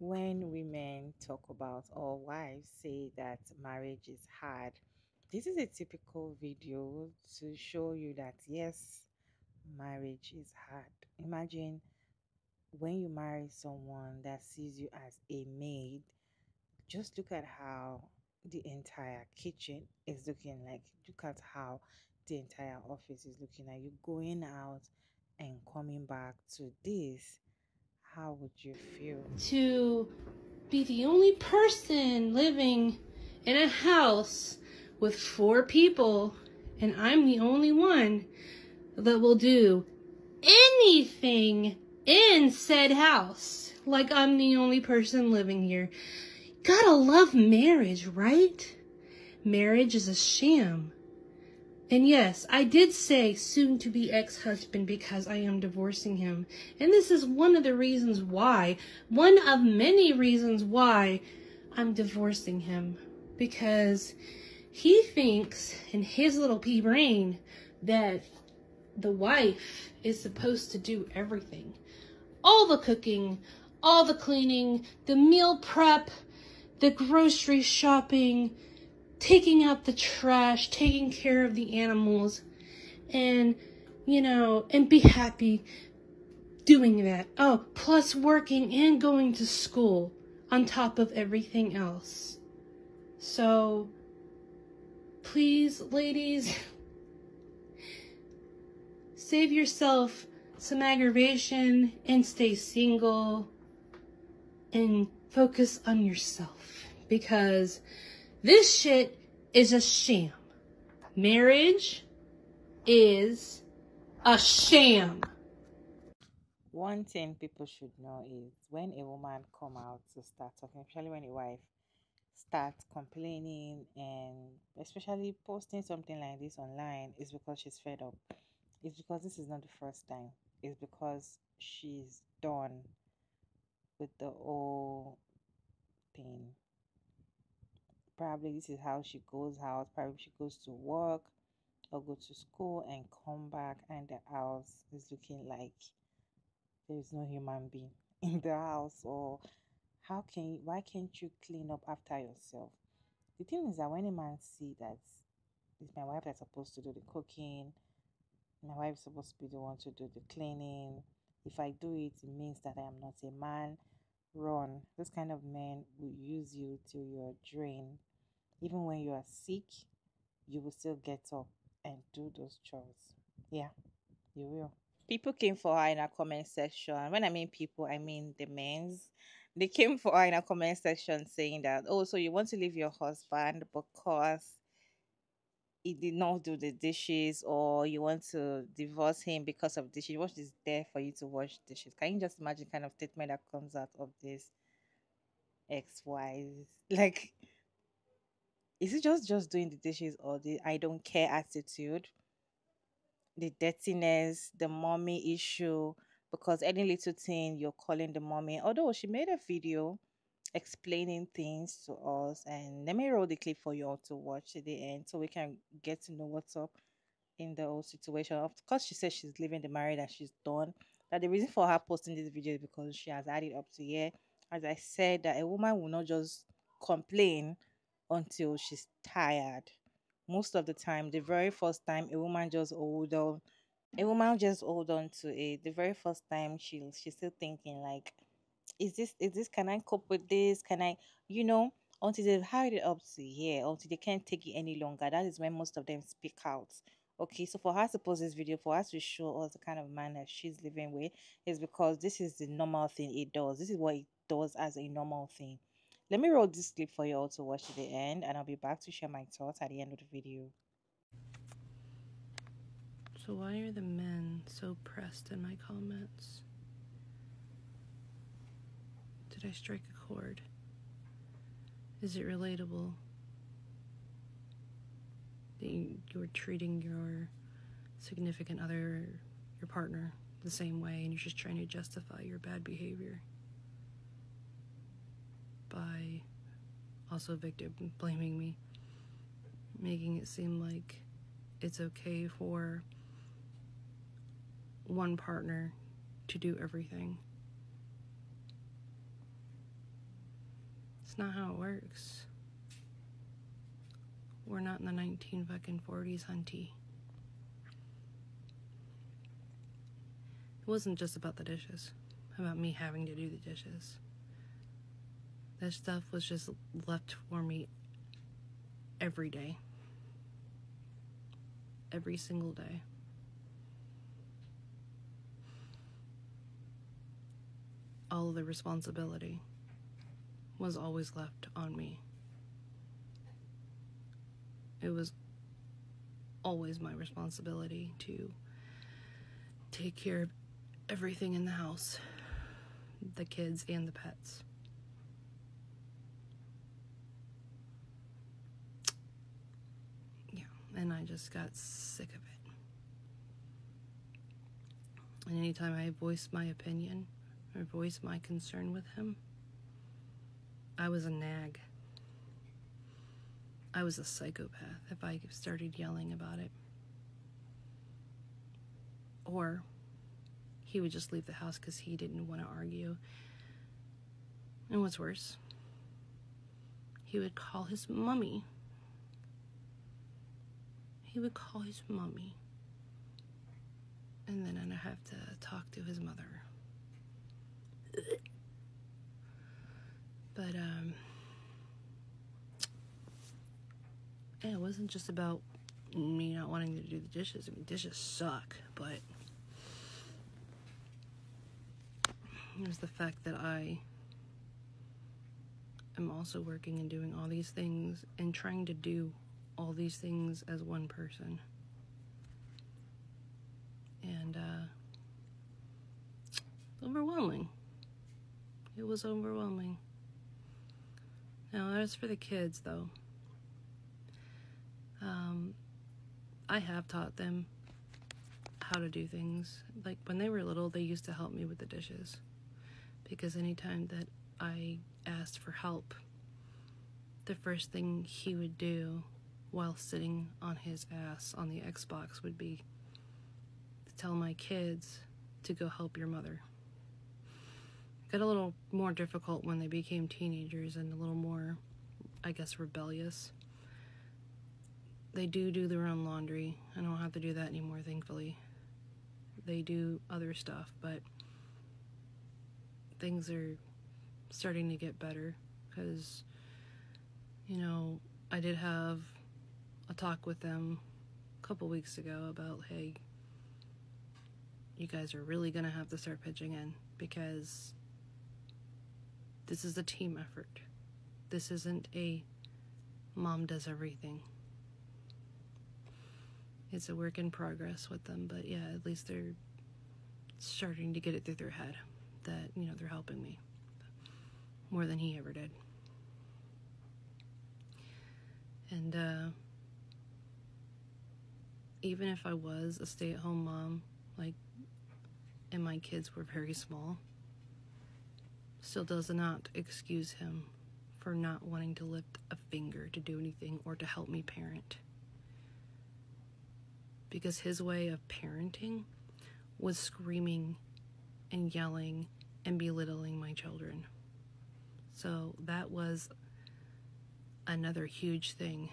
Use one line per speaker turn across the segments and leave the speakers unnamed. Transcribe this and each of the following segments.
When women talk about or wives say that marriage is hard, this is a typical video to show you that yes, marriage is hard. Imagine when you marry someone that sees you as a maid, just look at how the entire kitchen is looking like. Look at how the entire office is looking like. You going out and coming back to this. How would you feel?
To be the only person living in a house with 4 people, and I'm the only one that will do anything in said house. Like I'm the only person living here. Gotta love marriage, right? Marriage is a sham. And yes, I did say soon to be ex-husband because I am divorcing him. And this is one of the reasons why, one of many reasons why I'm divorcing him. Because he thinks in his little pea brain that the wife is supposed to do everything. All the cooking, all the cleaning, the meal prep, the grocery shopping, taking out the trash, taking care of the animals, and, and be happy doing that. Oh, plus working and going to school on top of everything else. So, please, ladies, save yourself some aggravation and stay single and focus on yourself, because this shit is a sham. Marriage is a sham.
One thing people should know is when a woman come out to start talking, especially when a wife starts complaining and especially posting something like this online, is because she's fed up. It's because this is not the first time. It's because she's done with the whole thing. Probably this is how she goes out. Probably she goes to work or go to school and come back and the house is looking like there's no human being in the house. Or why can't you clean up after yourself? The thing is that when a man see that it's my wife that's supposed to do the cooking, my wife is supposed to be the one to do the cleaning, if I do it, it means that I am not a man. Run. Those kind of men will use you till you're drained. Even when you are sick, you will still get up and do those chores. Yeah, you will. People came for her in our comment section. When I mean people, I mean the men's. They came for her in our comment section saying that, oh, so you want to leave your husband because he did not do the dishes, or you want to divorce him because of dishes. What is there for you to wash dishes? Can you just imagine kind of statement that comes out of this ex-wives? Like, is it just doing the dishes or the I don't care attitude? The dirtiness, the mommy issue, because any little thing you're calling the mommy. Although she made a video explaining things to us, and let me roll the clip for you all to watch to the end so we can get to know what's up in the whole situation. Of course, she says she's leaving the marriage that she's done. That the reason for her posting this video is because she has had it up to here. As I said, that a woman will not just complain until she's tired. Most of the time, the very first time a woman just hold on, a woman just hold on to it. The very first time she's still thinking like, is this can I cope with this? Can I, you know, until they've hurried it up to here, until they can't take it any longer. That is when most of them speak out. Okay, so for her to post this video, for us to show us the kind of man that she's living with, is because this is the normal thing it does. This is what it does as a normal thing. Let me roll this clip for you all to watch to the end, and I'll be back to share my thoughts at the end of the video.
So why are the men so pressed in my comments? Did I strike a chord? Is it relatable that you're treating your significant other, your partner, the same way, and you're just trying to justify your bad behavior by also victim blaming me, making it seem like it's okay for one partner to do everything? It's not how it works. We're not in the 1940s, hunty. It wasn't just about the dishes, about me having to do the dishes. That stuff was just left for me every day. Every single day. All of the responsibility was always left on me. It was always my responsibility to take care of everything in the house, the kids and the pets. Yeah, and I just got sick of it. And anytime I voiced my opinion or voiced my concern with him, I was a nag. I was a psychopath if I started yelling about it. Or he would just leave the house because he didn't want to argue. And what's worse, he would call his mummy. He would call his mummy. And then I'd have to talk to his mother. But, yeah, it wasn't just about me not wanting to do the dishes. I mean, dishes suck, but it was the fact that I am also working and doing all these things and trying to do all these things as one person. And, overwhelming. It was overwhelming. Now, as for the kids, though, I have taught them how to do things. Like, when they were little, they used to help me with the dishes. Because anytime that I asked for help, the first thing he would do while sitting on his ass on the Xbox would be to tell my kids to go help your mother. It got a little more difficult when they became teenagers and a little more, I guess, rebellious. They do their own laundry. I don't have to do that anymore, thankfully. They do other stuff, but things are starting to get better because, you know, I did have a talk with them a couple weeks ago about, hey, you guys are really gonna have to start pitching in because this is a team effort. This isn't a mom does everything. It's a work in progress with them, but yeah, at least they're starting to get it through their head that, you know, they're helping me more than he ever did. And even if I was a stay-at-home mom, like, and my kids were very small, still does not excuse him for not wanting to lift a finger to do anything or to help me parent. Because his way of parenting was screaming and yelling and belittling my children. So that was another huge thing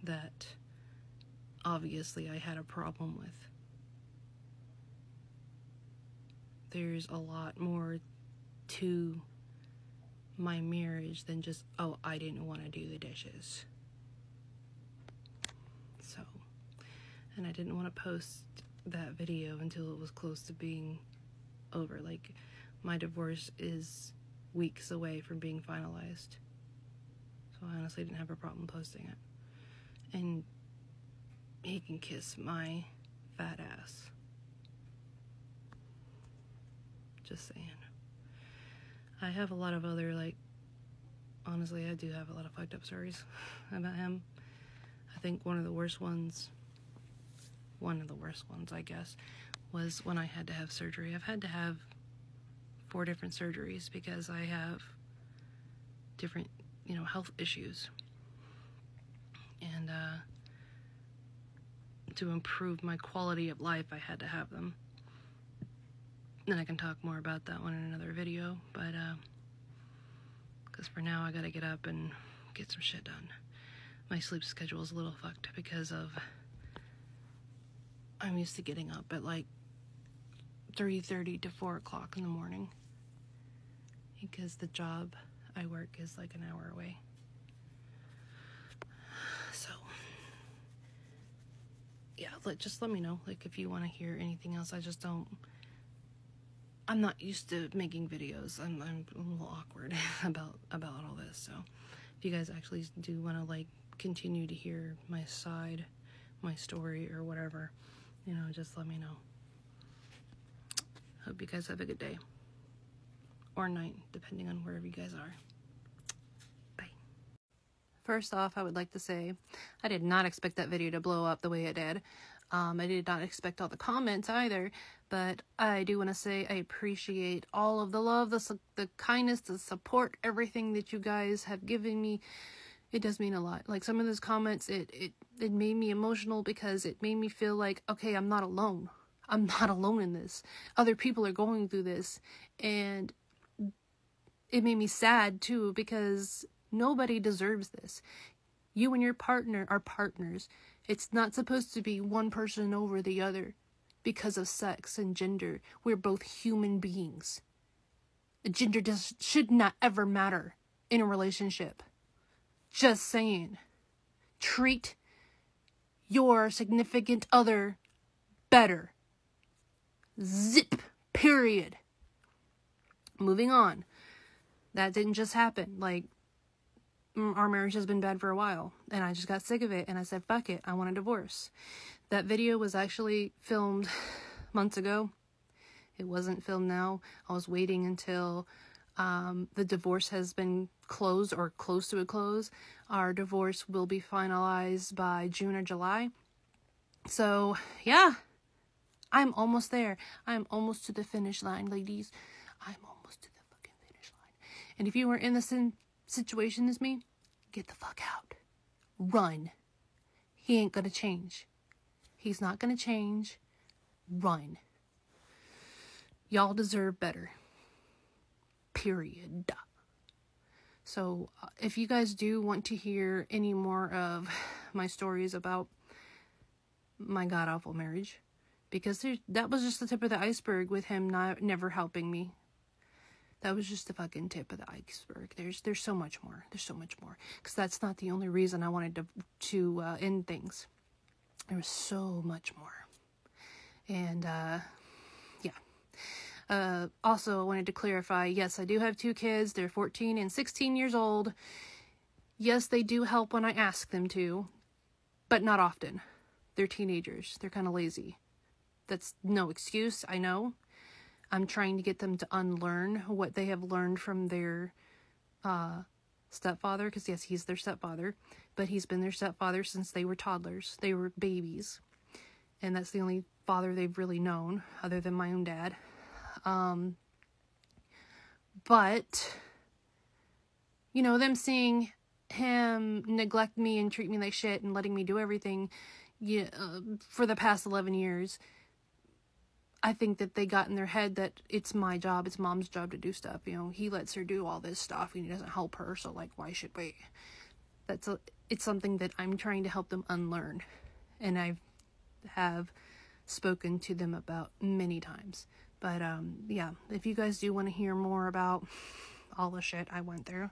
that obviously I had a problem with. There's a lot more to my marriage than just, oh, I didn't want to do the dishes. So, and I didn't want to post that video until it was close to being over. Like, my divorce is weeks away from being finalized. So I honestly didn't have a problem posting it. And he can kiss my fat ass. Just saying. I have a lot of other, like, honestly, I do have a lot of fucked up stories about him. I think one of the worst ones, I guess, was when I had to have surgery. I've had to have 4 different surgeries because I have different, you know, health issues. And to improve my quality of life, I had to have them. And I can talk more about that one in another video, but because for now I gotta get up and get some shit done. My sleep schedule is a little fucked because of I'm used to getting up at like 3:30 to 4 o'clock in the morning because the job I work is like an hour away. So yeah, just let me know, like, if you want to hear anything else. I'm not used to making videos. I'm a little awkward about all this. So if you guys actually do want to like continue to hear my side, my story, or whatever, you know, just let me know. Hope you guys have a good day or night, depending on wherever you guys are. Bye. First off, I would like to say I did not expect that video to blow up the way it did. I did not expect all the comments either, but I do want to say I appreciate all of the love, the kindness, the support, everything that you guys have given me. It does mean a lot. Like, some of those comments, it made me emotional because it made me feel like, okay, I'm not alone. I'm not alone in this. Other people are going through this, and it made me sad too because nobody deserves this. You and your partner are partners. It's not supposed to be one person over the other because of sex and gender. We're both human beings. Gender should not ever matter in a relationship. Just saying. Treat your significant other better. Zip. Period. Moving on. That didn't just happen. Like, our marriage has been bad for a while, and I just got sick of it, and I said, fuck it, I want a divorce. That video was actually filmed months ago. It wasn't filmed now. I was waiting until the divorce has been closed or close to a close. Our divorce will be finalized by June or July. So, yeah, I'm almost there. I'm almost to the finish line, ladies. I'm almost to the fucking finish line. And if you are in the same situation as me, get the fuck out. Run. He ain't gonna change. He's not gonna change. Run. Y'all deserve better. Period. So, if you guys do want to hear any more of my stories about my god-awful marriage, because that was just the tip of the iceberg with him never helping me. That was just the fucking tip of the iceberg. There's so much more. There's so much more. Because that's not the only reason I wanted to end things. There was so much more. And, yeah. Also, I wanted to clarify, yes, I do have 2 kids. They're 14 and 16 years old. Yes, they do help when I ask them to, but not often. They're teenagers. They're kind of lazy. That's no excuse, I know. I'm trying to get them to unlearn what they have learned from their stepfather, because yes, he's their stepfather, but he's been their stepfather since they were toddlers. They were babies, and that's the only father they've really known, other than my own dad. But, you know, them seeing him neglect me and treat me like shit and letting me do everything for the past 11 years, I think that they got in their head that it's my job, it's mom's job to do stuff. You know, he lets her do all this stuff and he doesn't help her, so like, why should we? It's something that I'm trying to help them unlearn, and I have spoken to them about many times. But yeah, if you guys do want to hear more about all the shit I went through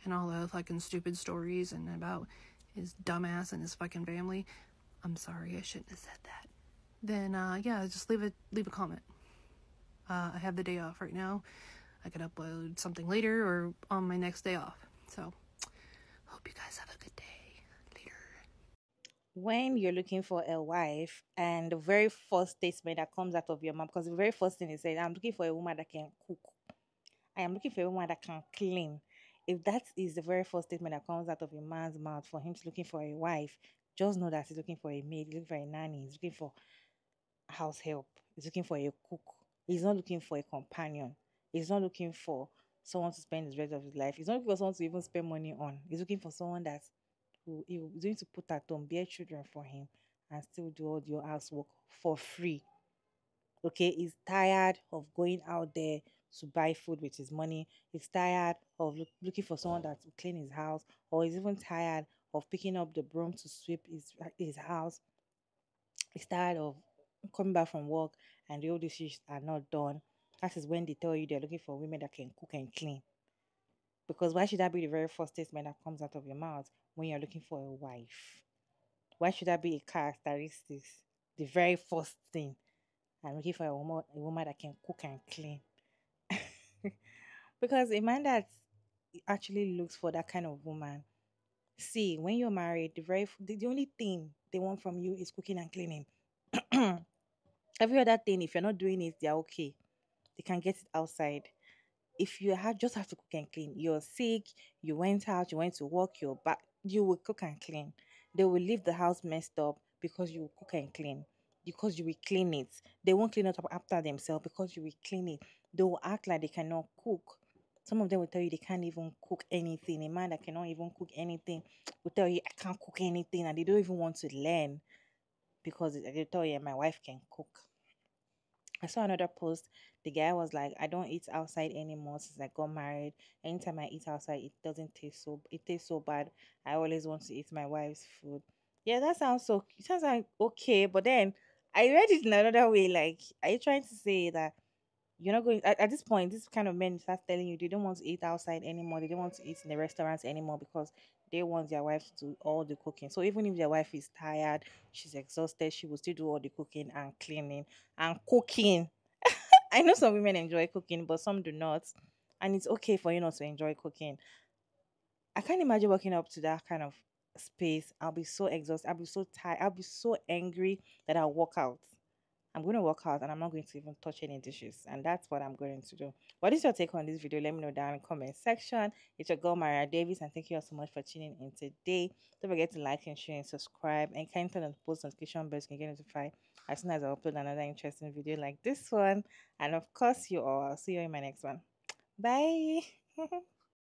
and all the fucking stupid stories and about his dumbass and his fucking family, I'm sorry, I shouldn't have said that. Then, yeah, just leave a comment. I have the day off right now. I could upload something later or on my next day off. So, hope you guys have a good day. Later.
When you're looking for a wife and the very first statement that comes out of your mouth, because the very first thing is saying, I'm looking for a woman that can cook. I am looking for a woman that can clean. If that is the very first statement that comes out of a man's mouth for him to looking for a wife, just know that he's looking for a maid, he's looking for a nanny, he's looking for house help, he's looking for a cook. He's not looking for a companion. He's not looking for someone to spend the rest of his life. He's not looking for someone to even spend money on. He's looking for someone that he's going to put at home, bear children for him, and still do all your housework for free. Okay, he's tired of going out there to buy food with his money. He's tired of looking for someone that will clean his house, or he's even tired of picking up the broom to sweep his house. He's tired of coming back from work and the old dishes are not done. That is when they tell you they're looking for women that can cook and clean. Because why should that be the very first statement that comes out of your mouth when you're looking for a wife? Why should that be a characteristic? The very first thing. I'm looking for a woman that can cook and clean. Because a man that actually looks for that kind of woman, see, when you're married, the only thing they want from you is cooking and cleaning. Every other thing, if you're not doing it, they're okay. They can get it outside. If you just have to cook and clean, you're sick, you went out, you went to work, you're back, you will cook and clean. They will leave the house messed up because you will cook and clean, because you will clean it. They won't clean it up after themselves because you will clean it. They will act like they cannot cook. Some of them will tell you they can't even cook anything. A man that cannot even cook anything will tell you, I can't cook anything, and they don't even want to learn because they tell you, my wife can cook. I saw another post. The guy was like, I don't eat outside anymore since I got married. Anytime I eat outside, it tastes so bad. I always want to eat my wife's food. Yeah, it sounds like okay, but then I read it in another way. Like, are you trying to say that you're not going at this point, this kind of men start telling you they don't want to eat outside anymore, they don't want to eat in the restaurants anymore because they want their wife to do all the cooking. So even if their wife is tired, she's exhausted, she will still do all the cooking and cleaning and cooking. I know some women enjoy cooking, but some do not. And it's okay for you not to enjoy cooking. I can't imagine waking up to that kind of space. I'll be so exhausted. I'll be so tired. I'll be so angry that I'll walk out. I'm going to work out and I'm not going to even touch any dishes. And that's what I'm going to do. What is your take on this video? Let me know down in the comment section. It's your girl, Maria Davis, and thank you all so much for tuning in today. Don't forget to like and share and subscribe. And kindly turn on the post notification bell so you can get notified as soon as I upload another interesting video like this one. And of course, I'll see you in my next one. Bye.